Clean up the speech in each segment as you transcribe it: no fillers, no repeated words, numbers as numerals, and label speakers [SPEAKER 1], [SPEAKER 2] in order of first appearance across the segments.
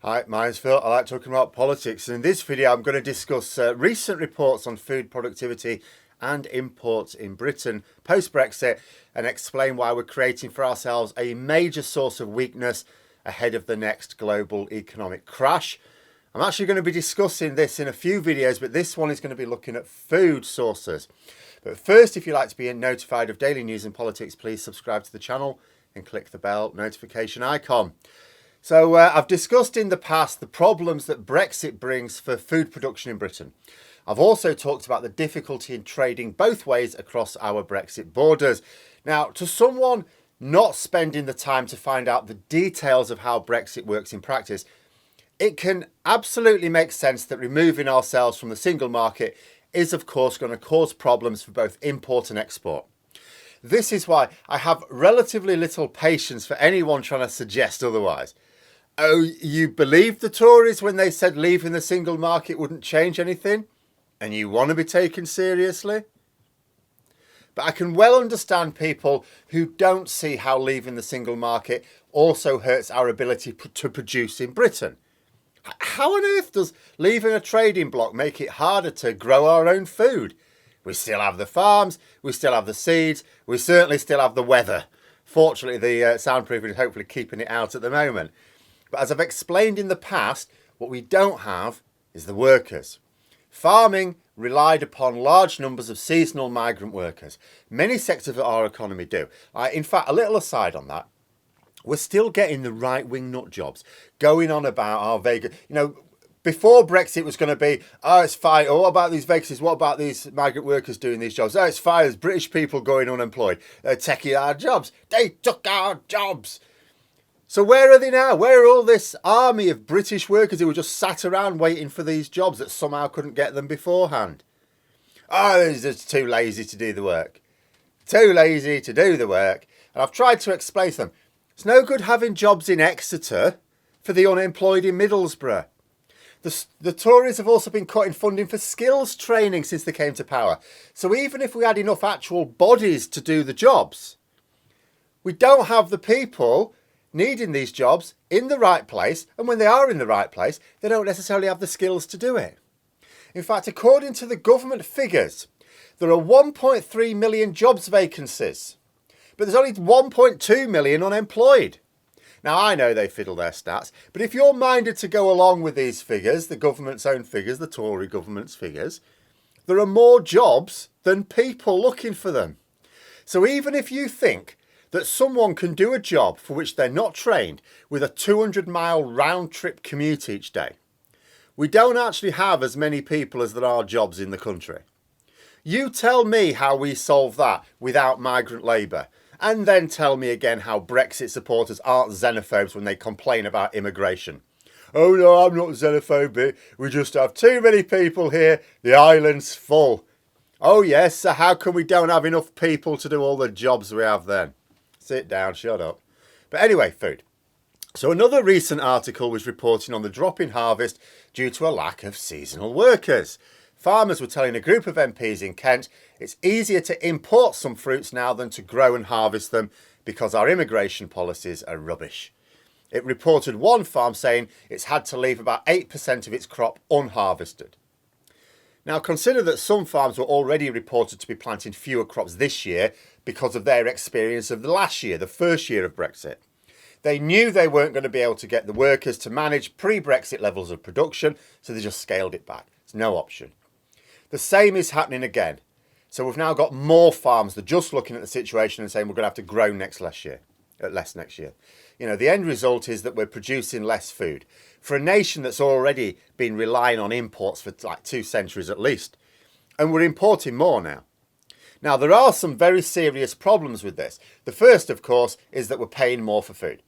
[SPEAKER 1] Hi, my name's Phil. I like talking about politics. And in this video, I'm going to discuss recent reports on food productivity and imports in Britain post-Brexit and explain why we're creating for ourselves a major source of weakness ahead of the next global economic crash. I'm actually going to be discussing this in a few videos, but this one is going to be looking at food sources. But first, if you'd like to be notified of daily news and politics, please subscribe to the channel and click the bell notification icon. So I've discussed in the past the problems that Brexit brings for food production in Britain. I've also talked about the difficulty in trading both ways across our Brexit borders. Now, to someone not spending the time to find out the details of how Brexit works in practice, it can absolutely make sense that removing ourselves from the single market is, of course, going to cause problems for both import and export. This is why I have relatively little patience for anyone trying to suggest otherwise. Oh, you believed the Tories when they said leaving the single market wouldn't change anything? And you want to be taken seriously? But I can well understand people who don't see how leaving the single market also hurts our ability to produce in Britain. How on earth does leaving a trading bloc make it harder to grow our own food? We still have the farms, we still have the seeds, we certainly still have the weather. Fortunately, the soundproofing is hopefully keeping it out at the moment. But as I've explained in the past, what we don't have is the workers. Farming relied upon large numbers of seasonal migrant workers. Many sectors of our economy do. In fact, a little aside on that, we're still getting the right-wing nut jobs going on about our vacancies. Before Brexit was going to be, oh, it's fine. Oh, what about these vacancies? What about these migrant workers doing these jobs? Oh, it's fine. There's British people going unemployed. They're taking our jobs. They took our jobs. So where are they now? Where are all this army of British workers who were just sat around waiting for these jobs that somehow couldn't get them beforehand? Oh, they're just too lazy to do the work. Too lazy to do the work. And I've tried to explain to them, it's no good having jobs in Exeter for the unemployed in Middlesbrough. The Tories have also been cutting funding for skills training since they came to power. So even if we had enough actual bodies to do the jobs, we don't have the people needing these jobs in the right place, and when they are in the right place, they don't necessarily have the skills to do it. In fact, according to the government figures, there are 1.3 million jobs vacancies, but there's only 1.2 million unemployed. Now, I know they fiddle their stats, but if you're minded to go along with these figures, the government's own figures, the Tory government's figures, there are more jobs than people looking for them. So even if you think that someone can do a job for which they're not trained with a 200-mile round-trip commute each day, we don't actually have as many people as there are jobs in the country. You tell me how we solve that without migrant labour, and then tell me again how Brexit supporters aren't xenophobes when they complain about immigration. Oh no, I'm not xenophobic, we just have too many people here, the island's full. Oh yes, so how come we don't have enough people to do all the jobs we have then? Sit down, shut up. But anyway, food. So another recent article was reporting on the drop in harvest due to a lack of seasonal workers. Farmers were telling a group of MPs in Kent it's easier to import some fruits now than to grow and harvest them because our immigration policies are rubbish. It reported one farm saying it's had to leave about 8% of its crop unharvested. Now consider that some farms were already reported to be planting fewer crops this year because of their experience of the last year, the first year of Brexit. They knew they weren't going to be able to get the workers to manage pre-Brexit levels of production, so they just scaled it back. It's no option. The same is happening again. So we've now got more farms that are just looking at the situation and saying we're going to have to grow less next year. The end result is that we're producing less food for a nation that's already been relying on imports for like 2 centuries at least. And we're importing more now. Now, there are some very serious problems with this. The first, of course, is that we're paying more for food.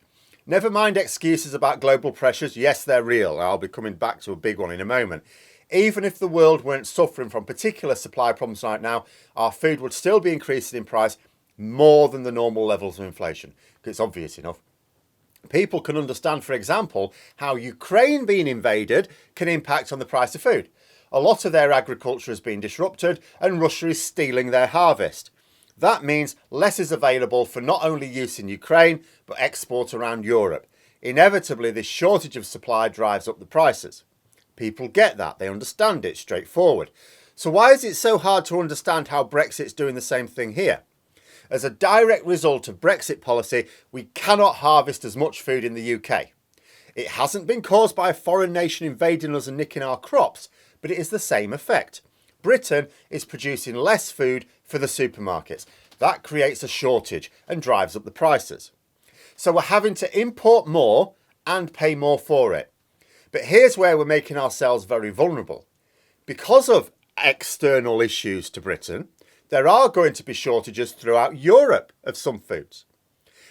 [SPEAKER 1] Never mind excuses about global pressures. Yes, they're real. I'll be coming back to a big one in a moment. Even if the world weren't suffering from particular supply problems right now, our food would still be increasing in price more than the normal levels of inflation. It's obvious enough. People can understand, for example, how Ukraine being invaded can impact on the price of food. A lot of their agriculture has been disrupted and Russia is stealing their harvest. That means less is available for not only use in Ukraine, but export around Europe. Inevitably, this shortage of supply drives up the prices. People get that, they understand it, straightforward. So why is it so hard to understand how Brexit's doing the same thing here? As a direct result of Brexit policy, we cannot harvest as much food in the UK. It hasn't been caused by a foreign nation invading us and nicking our crops, but it is the same effect. Britain is producing less food for the supermarkets. That creates a shortage and drives up the prices. So we're having to import more and pay more for it. But here's where we're making ourselves very vulnerable. Because of external issues to Britain, there are going to be shortages throughout Europe of some foods.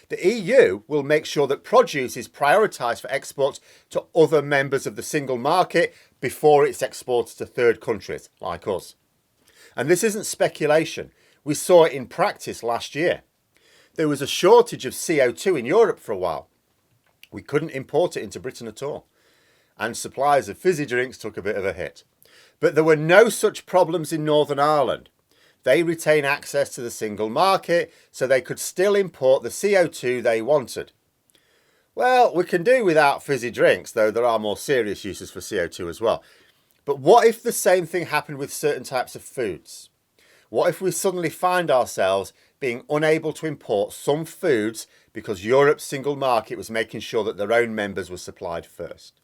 [SPEAKER 1] The EU will make sure that produce is prioritised for exports to other members of the single market before it's exported to third countries like us. And this isn't speculation. We saw it in practice last year. There was a shortage of CO2 in Europe for a while. We couldn't import it into Britain at all. And supplies of fizzy drinks took a bit of a hit. But there were no such problems in Northern Ireland. They retain access to the single market, so they could still import the CO2 they wanted. Well, we can do without fizzy drinks, though there are more serious uses for CO2 as well. But what if the same thing happened with certain types of foods? What if we suddenly find ourselves being unable to import some foods because Europe's single market was making sure that their own members were supplied first?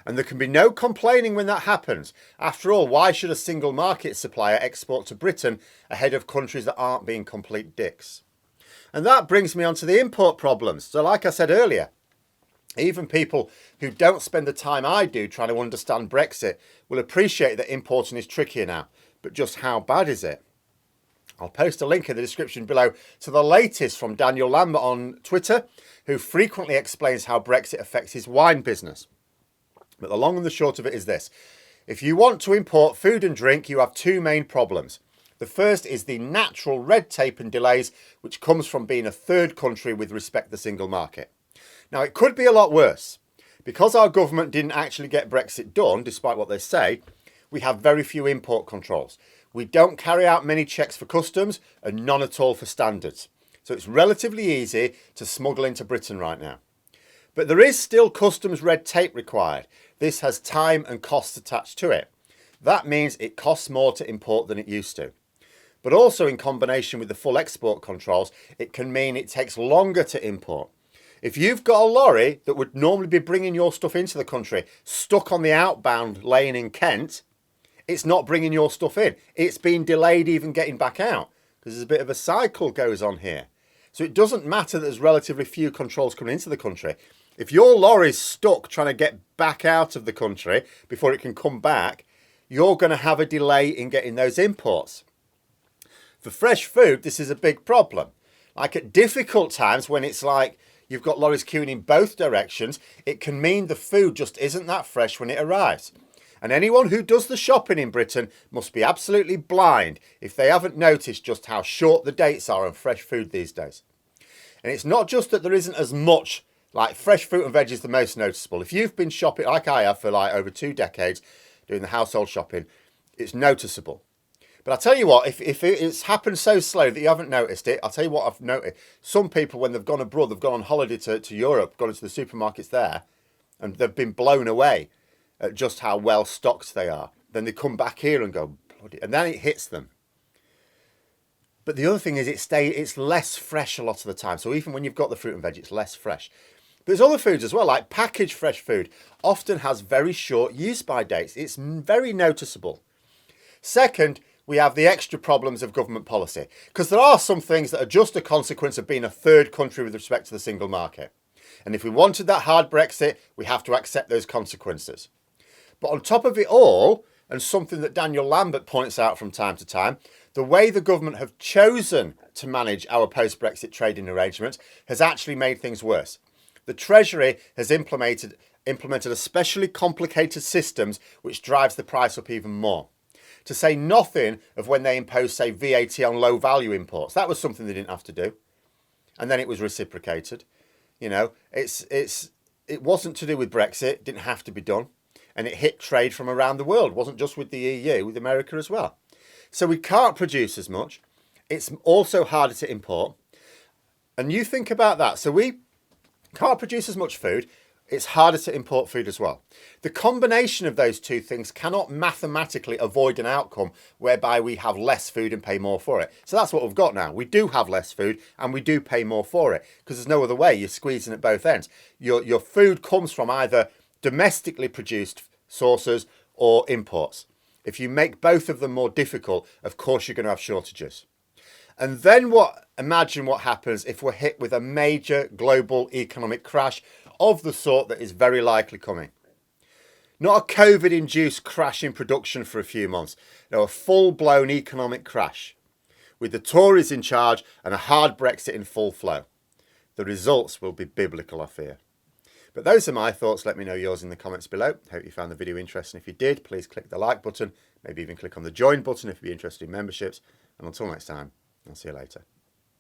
[SPEAKER 1] And there can be no complaining when that happens. After all, why should a single market supplier export to Britain ahead of countries that aren't being complete dicks? And that brings me on to the import problems. So like I said earlier, even people who don't spend the time I do trying to understand Brexit will appreciate that importing is trickier now. But just how bad is it? I'll post a link in the description below to the latest from Daniel Lambert on Twitter, who frequently explains how Brexit affects his wine business. But the long and the short of it is this. If you want to import food and drink, you have two main problems. The first is the natural red tape and delays, which comes from being a third country with respect to the single market. Now, it could be a lot worse. Because our government didn't actually get Brexit done, despite what they say, we have very few import controls. We don't carry out many checks for customs and none at all for standards. So it's relatively easy to smuggle into Britain right now. But there is still customs red tape required. This has time and costs attached to it. That means it costs more to import than it used to. But also in combination with the full export controls, it can mean it takes longer to import. If you've got a lorry that would normally be bringing your stuff into the country stuck on the outbound lane in Kent, it's not bringing your stuff in. It's been delayed even getting back out because there's a bit of a cycle goes on here. So it doesn't matter that there's relatively few controls coming into the country. If your lorry's stuck trying to get back out of the country before it can come back, you're going to have a delay in getting those imports. For fresh food, this is a big problem. Like at difficult times when it's like you've got lorries queuing in both directions, it can mean the food just isn't that fresh when it arrives. And anyone who does the shopping in Britain must be absolutely blind if they haven't noticed just how short the dates are on fresh food these days. And it's not just that there isn't as much. Like fresh fruit and veg is the most noticeable. If you've been shopping like I have for like over 2 decades doing the household shopping, it's noticeable. But I'll tell you what, if it's happened so slow that you haven't noticed it, I'll tell you what I've noticed. Some people, when they've gone abroad, they've gone on holiday to Europe, gone into the supermarkets there, and they've been blown away at just how well stocked they are. Then they come back here and go, bloody, and then it hits them. But the other thing is it's less fresh a lot of the time. So even when you've got the fruit and veg, it's less fresh. There's other foods as well, like packaged fresh food, often has very short use-by dates. It's very noticeable. Second, we have the extra problems of government policy, because there are some things that are just a consequence of being a third country with respect to the single market. And if we wanted that hard Brexit, we have to accept those consequences. But on top of it all, and something that Daniel Lambert points out from time to time, the way the government have chosen to manage our post-Brexit trading arrangements has actually made things worse. The Treasury has implemented especially complicated systems which drives the price up even more. To say nothing of when they imposed, say, VAT on low-value imports. That was something they didn't have to do. And then it was reciprocated. You know, it wasn't to do with Brexit, didn't have to be done. And it hit trade from around the world. It wasn't just with the EU, with America as well. So we can't produce as much. It's also harder to import. And you think about that. So we Can't produce as much food, it's harder to import food as well. The combination of those two things cannot mathematically avoid an outcome whereby we have less food and pay more for it. So that's what we've got now. We do have less food and we do pay more for it because there's no other way. You're squeezing at both ends. Your food comes from either domestically produced sources or imports. If you make both of them more difficult, of course you're going to have shortages. And then imagine what happens if we're hit with a major global economic crash of the sort that is very likely coming. Not a COVID-induced crash in production for a few months. No, a full-blown economic crash with the Tories in charge and a hard Brexit in full flow. The results will be biblical, I fear. But those are my thoughts. Let me know yours in the comments below. Hope you found the video interesting. If you did, please click the like button. Maybe even click on the join button if you're interested in memberships. And until next time, I'll see you later.